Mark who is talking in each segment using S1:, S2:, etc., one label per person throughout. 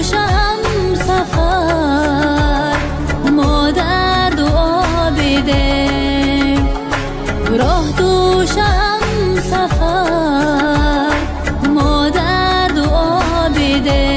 S1: دوش هم سفر ما در دعا بده، راه دوش هم سفر ما در دعا بده.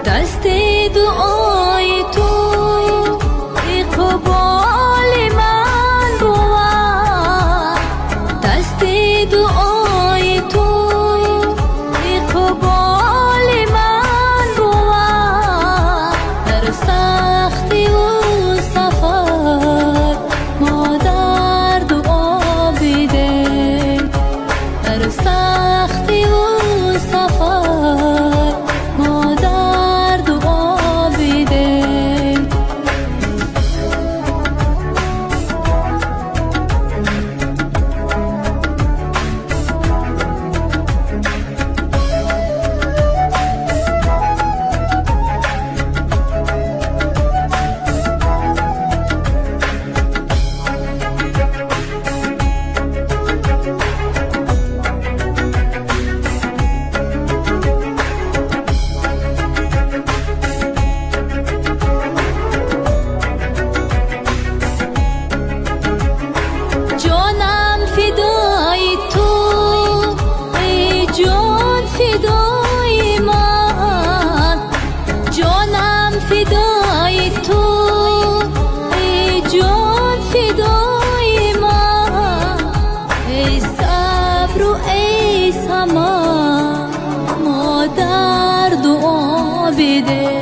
S1: دست دعای تو اقبال من بود، دست دعای تو اقبال من بود. در سختی و سفر ما در دعا بده، در سختی و سفر ما در دعا بده. فدای تو ای جان، فدای من، ای صبر و ای سما ما در دعا بده.